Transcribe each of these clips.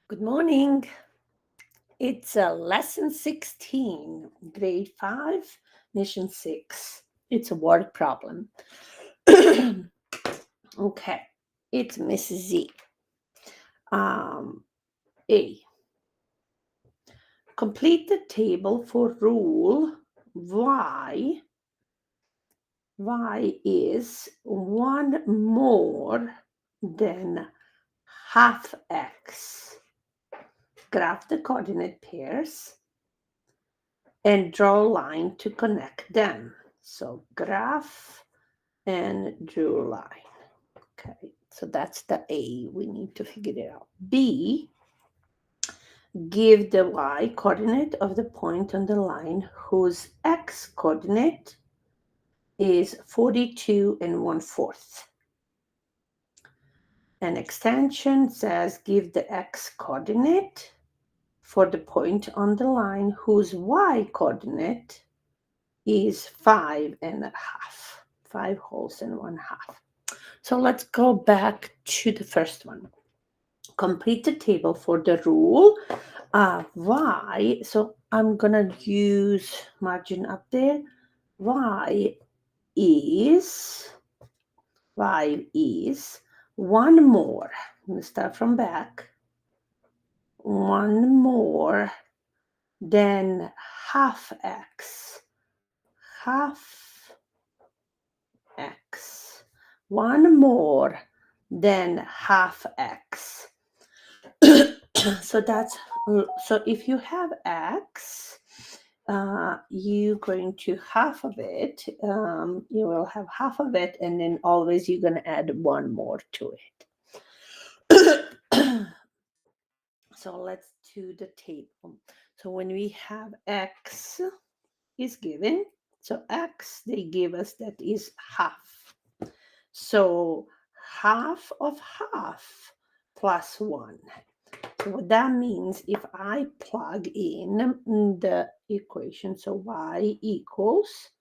Good morning. It's lesson 16, grade 5, mission 6. It's a word problem. Okay, it's Mrs. Z. A. Complete the table for rule y. Y is 1 more than half x. Graph the coordinate pairs and draw a line to connect them. So graph and draw a line. Okay, so that's the A. We need to figure it out. B, give the y coordinate of the point on the line whose x coordinate is 42 and 1/4. An extension says give the x coordinate for the point on the line whose y coordinate is 5.5. 5 wholes and 1/2. So let's go back to the first one. Complete the table for the rule y. So I'm gonna use margin up there. Y is 1 more. I'm gonna start from back. 1 more than half x. Half x. 1 more than half x. So that's so if you have x, you're going to half of it. You will have half of it, and then always you're going to add 1 more to it. So let's do the table. So when we have x is given, so x they give us that is half. So half of half plus 1. So what that means, if I plug in the equation, so y equals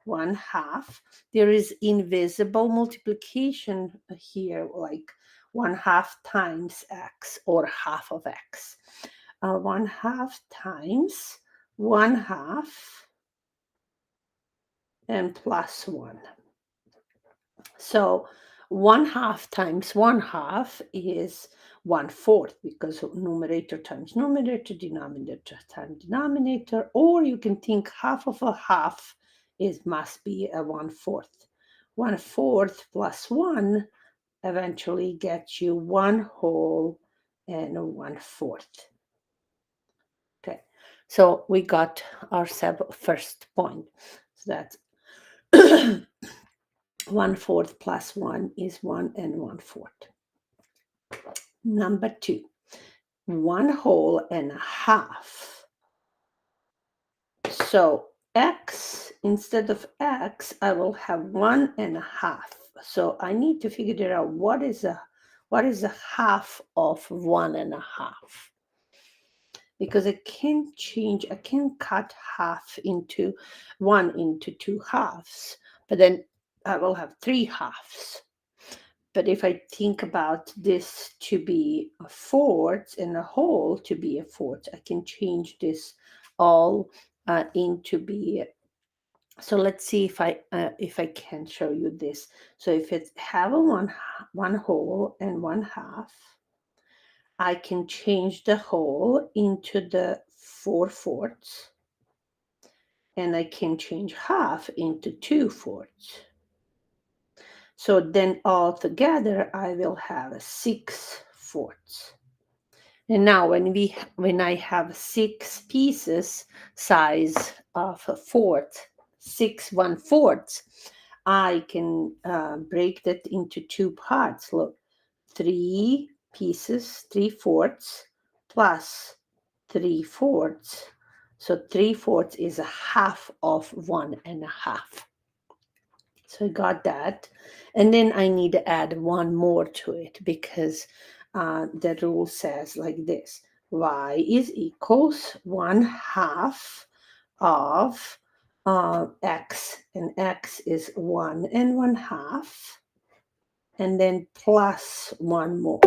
1/2, there is invisible multiplication here, like 1/2 times x or half of x. 1/2 times 1/2 and plus 1. So 1/2 times 1/2 is 1/4, because numerator times numerator, denominator times denominator, or you can think half of a half must be a 1/4. 1/4 plus 1 eventually gets you 1 whole and 1/4. Okay, so we got our first point. So that's 1/4 plus 1 is 1 and 1/4. Number 2, 1 whole and a half. So x, instead of x, I will have 1.5. So I need to figure out what is a half of 1.5. Because I can cut half into 1 into 2 halves, but then I will have 3 halves. But if I think about this to be a fourth and a whole to be a fourth, I can change this all into be. So let's see if I can show you this. So if it's have a one whole and 1/2, I can change the whole into the 4/4, and I can change half into 2/4. So then all together I will have 6/4. And now when I have 6 pieces size of a fourth, 6 1/4, I can break that into 2 parts. Look, 3 pieces, 3/4 plus 3/4. So 3/4 is a half of 1.5. So I got that. And then I need to add 1 more to it, because the rule says like this: y is equals 1/2 of x, and x is 1 and 1/2, and then plus 1 more.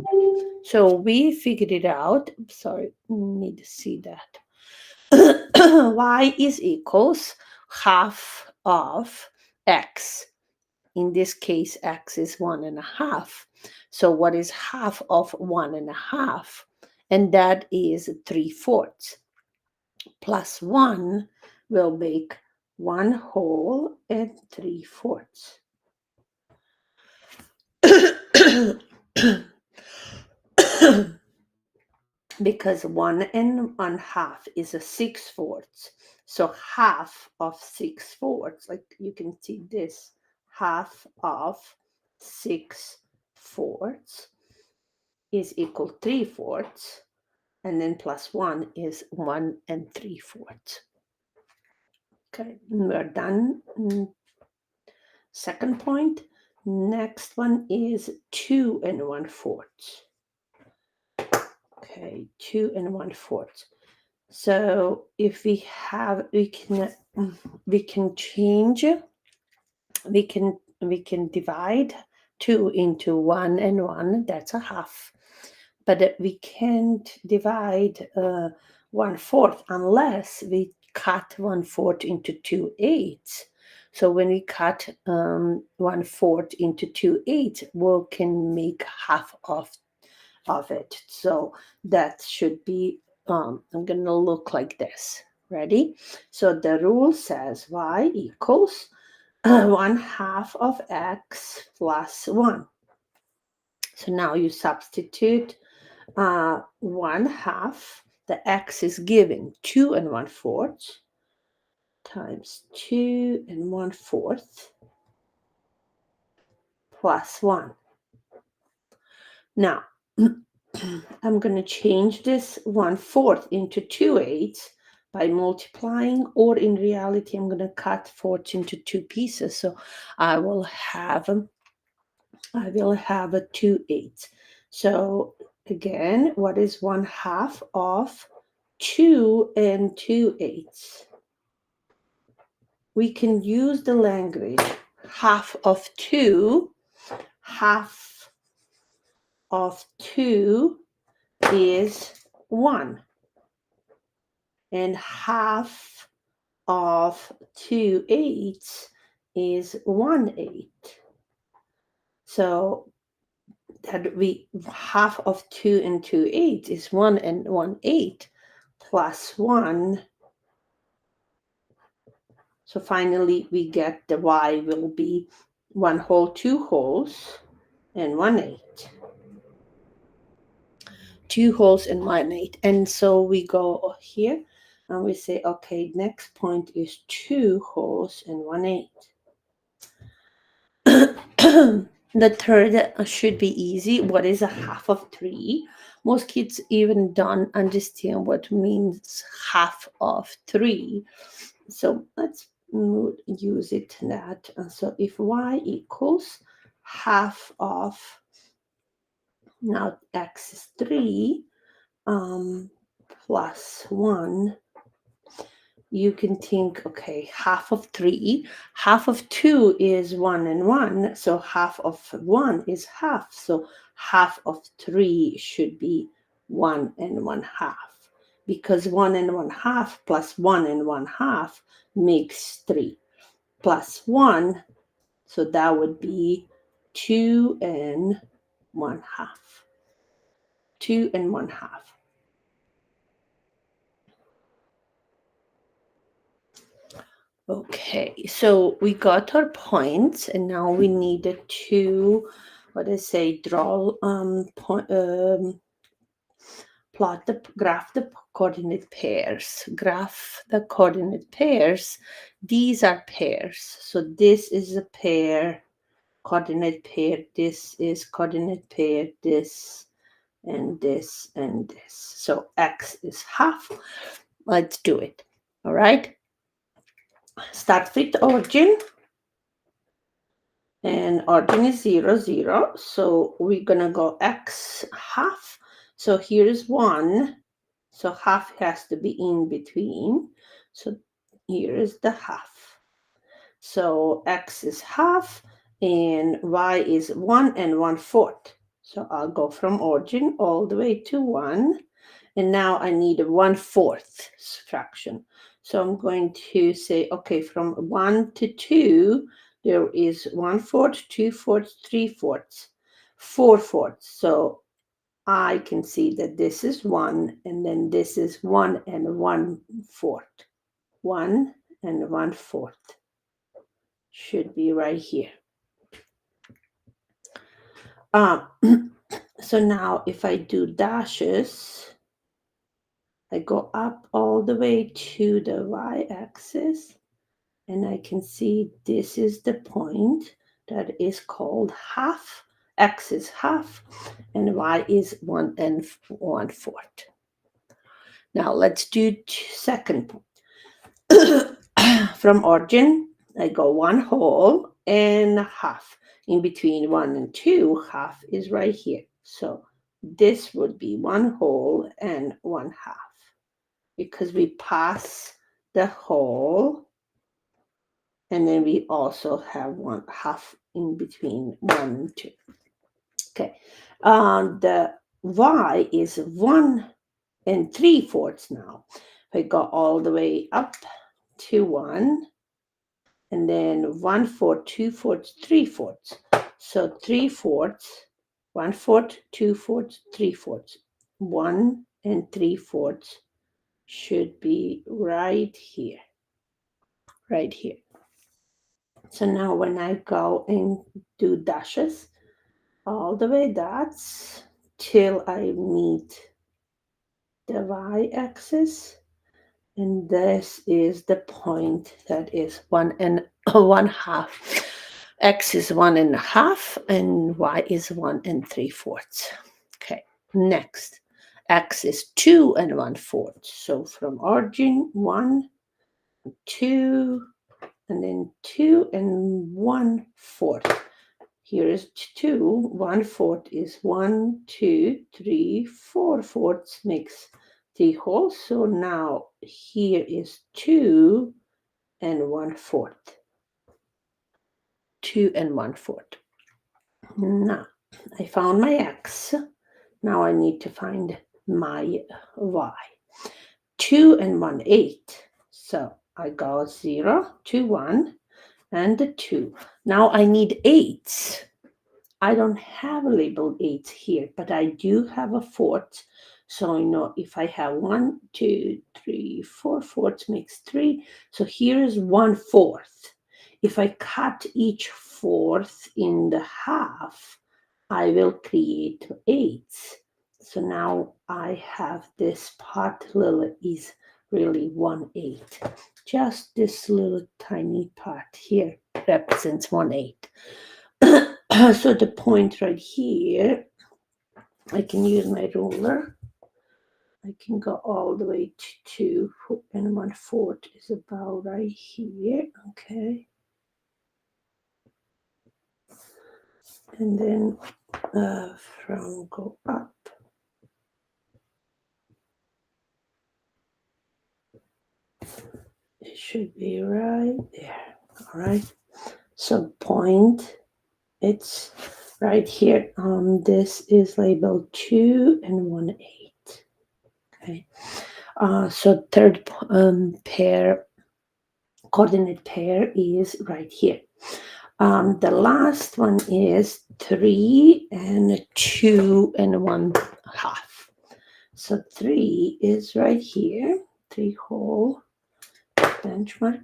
So we figured it out. Sorry, need to see that. Y is equals half of x. In this case, x is 1.5. So what is half of 1.5? And that is 3/4. Plus 1 will make 1 whole and 3/4. Because 1.5 is a 6/4. So half of 6/4, like you can see this, half of 6/4 is equal 3/4, and then plus 1 is 1 3/4. Okay, we're done. Second point. Next one is 2 1/4. Okay, 2 1/4. So if we can change, we can divide 2 into 1 and 1. That's a half. But we can't divide 1/4 unless we cut 1/4 into 2/8. So when we cut 1/4 into 2/8, we can make half of it. So that should be, I'm going to look like this. Ready? So the rule says y equals 1/2 of x plus 1. So now you substitute 1/2. The x is given 2 1/4 times 2 1/4 plus 1. Now, I'm going to change this 1/4 into 2/8 by multiplying, or in reality, I'm going to cut 4 into 2 pieces. So I will have a 2/8. So again, what is 1/2 of 2 2/8? We can use the language half of 2. Half of 2 is 1. And half of 2/8 is 1/8. So that half of 2 2/8 is 1 1/8 plus 1. So finally we get the y will be 1 whole, 2 wholes, and 1/8. 2 wholes and 1/8. And so we go here and we say, okay, next point is 2 wholes and 1/8. The third should be easy. What is a half of 3? Most kids even don't understand what means half of 3. So let's use it that. So if y equals half of, now x is 3, plus 1, you can think, okay, half of 3, half of 2 is 1 and 1, so half of 1 is half, so half of 3 should be 1 and 1/2, because 1 and 1/2 plus 1 and 1/2 makes 3, plus 1, so that would be 2 and 1/2. 2 and 1/2. Okay, so we got our points, and now we needed to, draw, plot graph the coordinate pairs. Graph the coordinate pairs. These are pairs. So this is a pair, coordinate pair. This is coordinate pair. This and this and this. So x is half. Let's do it. All right. Start with origin. And origin is 0, 0. So we're going to go x half. So here's 1. So half has to be in between. So here is the half. So x is half. and y is 1 and 1/4. So I'll go from origin all the way to 1. And now I need a 1/4 fraction. So I'm going to say, okay, from 1 to 2, there is 1/4, 2/4, 3/4, 4/4. So I can see that this is 1, and then this is 1 and 1/4. 1 and 1/4 should be right here. So now if I do dashes, I go up all the way to the y-axis, and I can see this is the point that is called half. X is half, and y is 1 and 1/4. Now let's do second point. From origin, I go 1 whole and half. In between 1 and 2, half is right here. So this would be 1 whole and 1/2, because we pass the whole, and then we also have 1/2 in between 1 and 2. Okay, the y is 1 and 3/4 now. I go all the way up to 1, and then 1/4, 2/4, 3/4. So 3/4, 1/4, 2/4, 3/4. 1 and 3/4 should be right here. Right here. So now when I go and do dashes, all the way dots till I meet the y-axis, and this is the point that is 1 and 1/2. X is 1 1/2, and y is 1 3/4. Okay, next, x is 2 and 1/4. So from origin, 1, 2, and then 2 and 1/4. Here is 2, 1/4 is 1, 2, 3, 4/4 makes 3 whole. So now here is 2 and 1/4. 2 and 1/4. Now I found my x. Now I need to find my y. 2 and 1/8. So I go 0, 2, 1, and 2. Now I need 8s. I don't have a labeled 8 here, but I do have a 4th. So I know if I have 1, 2, 3, 4/4 makes 3. So here is 1/4. If I cut each 4th in the half, I will create 8s. So now I have this part is really 1/8. Just this little tiny part here represents 1/8. So the point right here, I can use my ruler. I can go all the way to 2 and 1/4 is about right here. Okay. And then from go up. It should be right there. All right. So point, it's right here. This is labeled 2 and 1/8. Okay. So third pair, coordinate pair is right here. The last one is 3 and 2 and 1/2. So 3 is right here, 3 whole benchmark.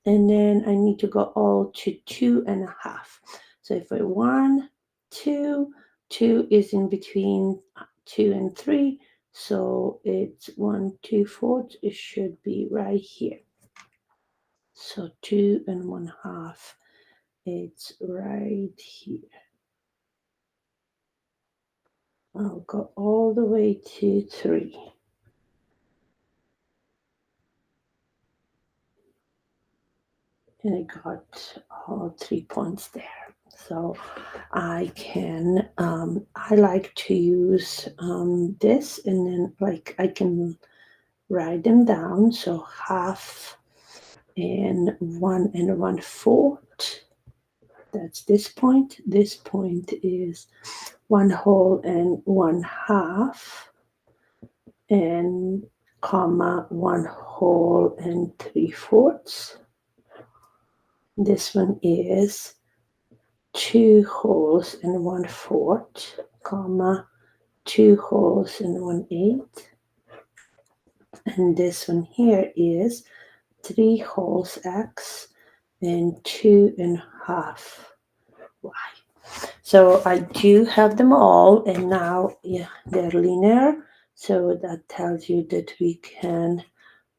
And then I need to go all to 2.5. So if I 1, 2, 2 is in between 2 and 3. So it's 1, 2/4. It should be right here. So 2 and 1/2. It's right here. I'll go all the way to 3. And I got all 3 points there. So I can, I like to use this, and then like I can write them down. So half and 1 1/4. That's this point. This point is 1 whole and 1/2, and comma 1 whole and 3/4. This one is 2 wholes and 1/4, comma 2 wholes and 1/8. And this one here is 3 wholes x and 2.5 y. So I do have them all, and now they're linear. So that tells you that we can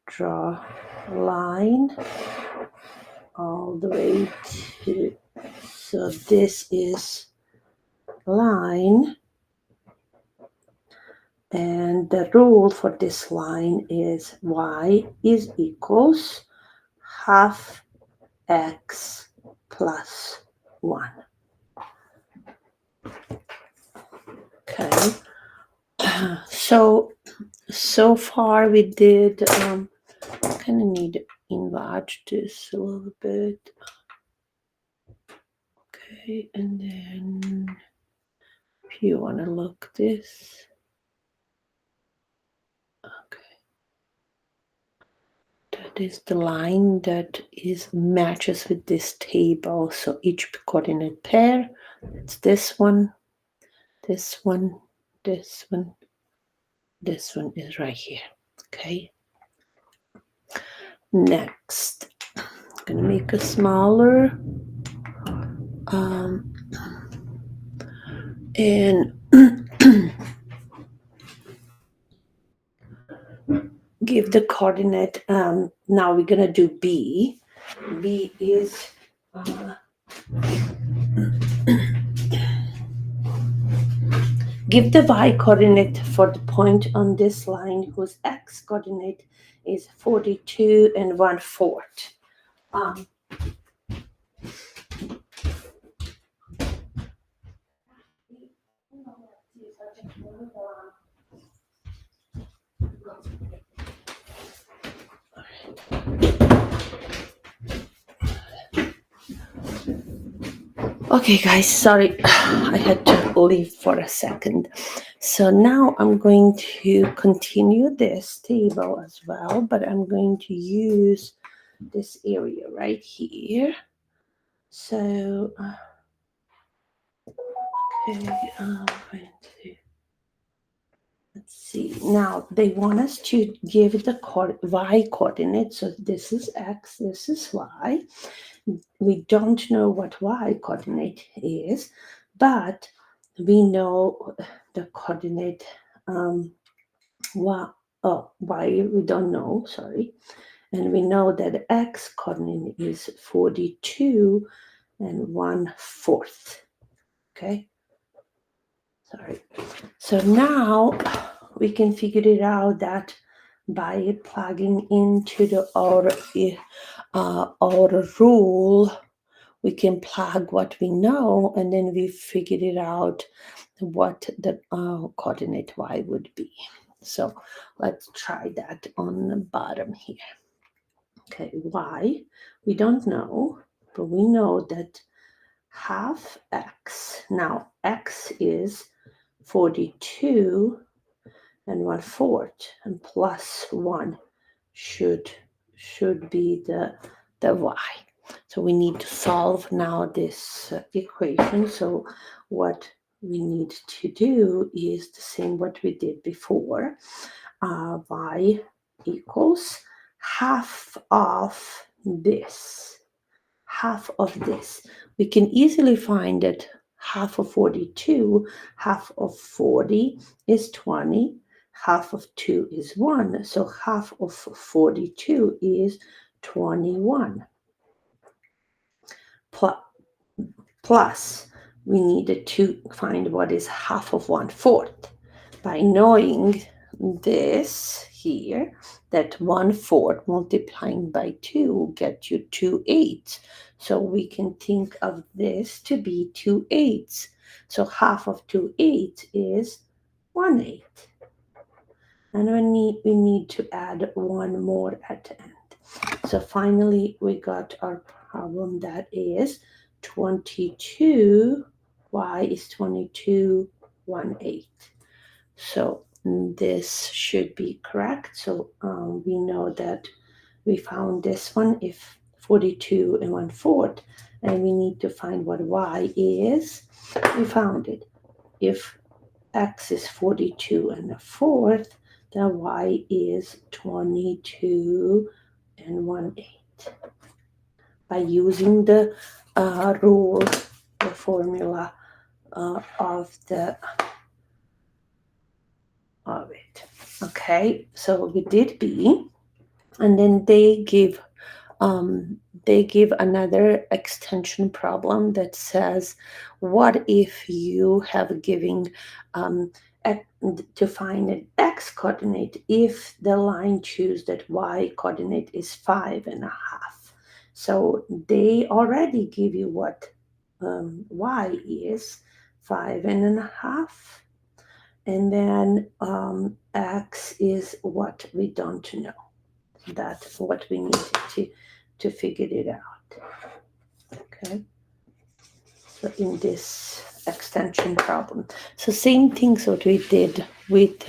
draw a line all the way to, so this is line, and the rule for this line is y is equals half x plus 1. Okay, so far we did, kind of need to enlarge this a little bit. Okay, and then if you want to look this, okay, that is the line that is matches with this table. So each coordinate pair, it's this one, this one, this one, this one is right here. Okay. Next, I'm gonna make a smaller, and give the coordinate. Now we're gonna do B. B is give the y coordinate for the point on this line whose x coordinate is 42 and 1/4. Okay, guys, sorry, I had to leave for a second. So now I'm going to continue this table as well, but I'm going to use this area right here. So, okay, I'm going to, let's see. Now they want us to give the y coordinate. So this is x, this is y. We don't know what y coordinate is, but we know the coordinate y we don't know, sorry. And we know that x coordinate is 42 and 1/4. Okay, sorry. So now we can figure it out that by plugging into the our rule, we can plug what we know, and then we figured it out what the coordinate y would be. So let's try that on the bottom here. Okay, y, we don't know, but we know that half x, now x is 42 and 1/4, and plus 1 should be the y. So we need to solve now this equation. So what we need to do is the same what we did before. Y equals half of this. Half of this. We can easily find that half of 42, half of 40 is 20, half of 2 is 1. So half of 42 is 21. Plus, we needed to find what is half of 1/4. By knowing this here, that 1/4 multiplying by 2 will get you 2/8. So we can think of this to be 2/8. So half of 2/8 is 1/8. And we need to add one more at the end. So finally, we got our problem that is 22, y is 22, 1/8. So this should be correct. So we know that we found this one if 42 and 1/4, and we need to find what y is. We found it. If x is 42 and 1/4, then y is 22 and 1/8. By using the rule, the formula of it. Okay, so we did B, and then they give another extension problem that says, what if you have given to find an x coordinate if the line choose that y coordinate is 5.5. So they already give you what y is, 5.5. And then x is what we don't know. That's what we need to figure it out. Okay. So in this extension problem. So same things what we did with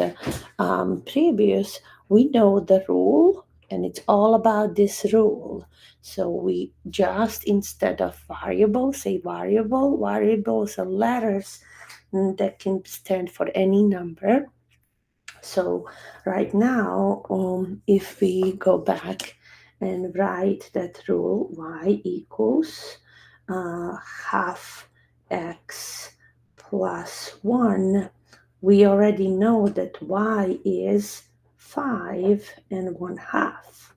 previous, we know the rule, and it's all about this rule. So we just, instead of variables, say variable. Variables are letters that can stand for any number. So right now, if we go back and write that rule, y equals half x plus 1, we already know that y is 5.5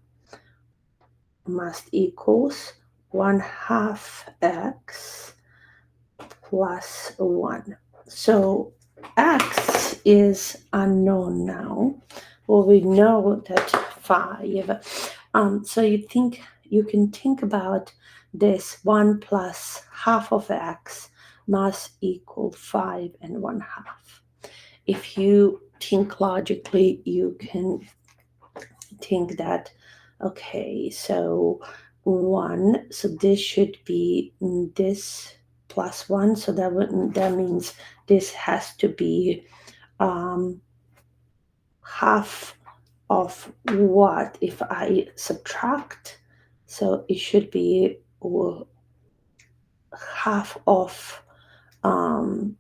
must equals 1/2 x plus 1. So x is unknown now. Well, we know that 5. So you can think about this 1 plus half of x must equal 5.5. If you think logically, you can think that, okay, so 1, so this should be this plus 1, so that means this has to be half of what if I subtract, so it should be half of hold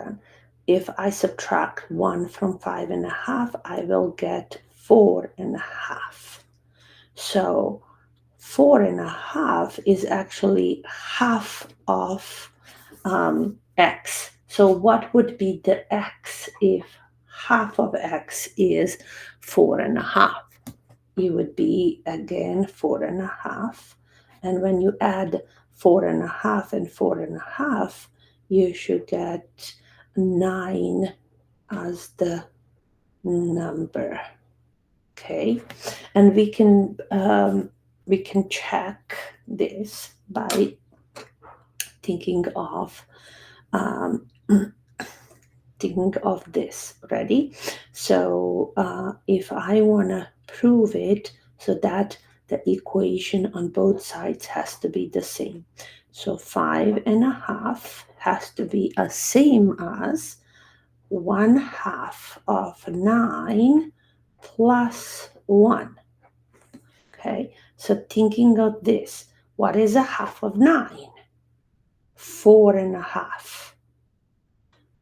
on, if I subtract 1 from 5.5, I will get 4.5. So 4.5 is actually half of x. So what would be the x if half of x is 4.5? It would be again 4.5. And when you add 4.5 and 4.5, you should get 9 as the number. Okay, and we can check this by thinking of this. Ready? So if I want to prove it, so that the equation on both sides has to be the same. So 5.5 has to be the same as 1/2 of 9 plus 1. Okay, so thinking of this, what is 1/2 of 9? 4.5.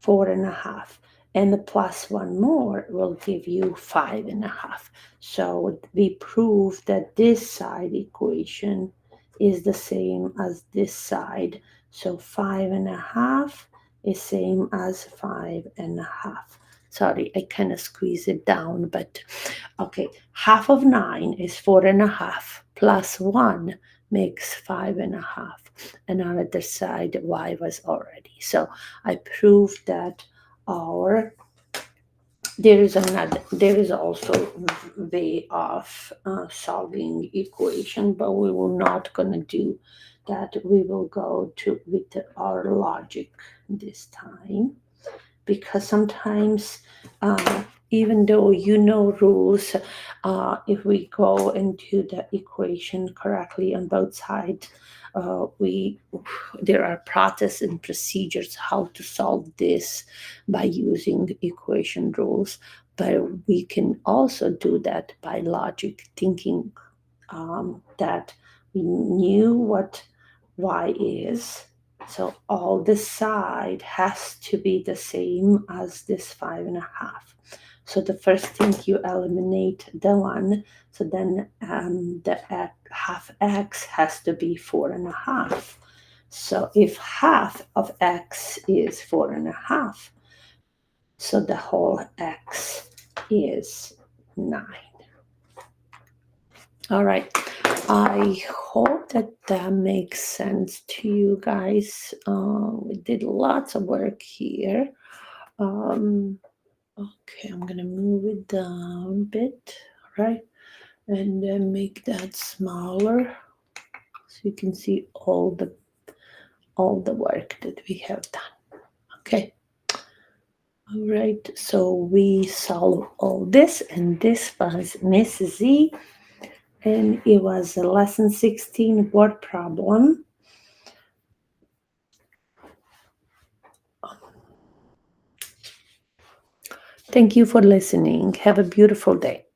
4.5. And the plus 1 more will give you 5.5. So we prove that this side equation is the same as this side. So 5.5 is same as 5.5. Sorry, I kind of squeeze it down, but okay. 1/2 of 9 is 4.5 plus 1 makes 5.5. And on the other side, y was already. So I proved that there is also a way of solving equation, but we will not gonna do that. We will go with our logic this time, because sometimes even though you know rules, if we go into the equation correctly on both sides, we there are process and procedures how to solve this by using equation rules, but we can also do that by logic thinking, that we knew what y is, so all this side has to be the same as this 5.5. So the first thing you eliminate the 1, so then the half x has to be 4.5. So if half of x is 4.5, so the whole x is 9. All right. I hope that that makes sense to you guys. We did lots of work here. Okay, I'm gonna move it down a bit, right? And then make that smaller so you can see all the work that we have done. Okay. All right, so we solve all this, and this was Mrs. Z, and it was a lesson 16 word problem. Thank you for listening. Have a beautiful day.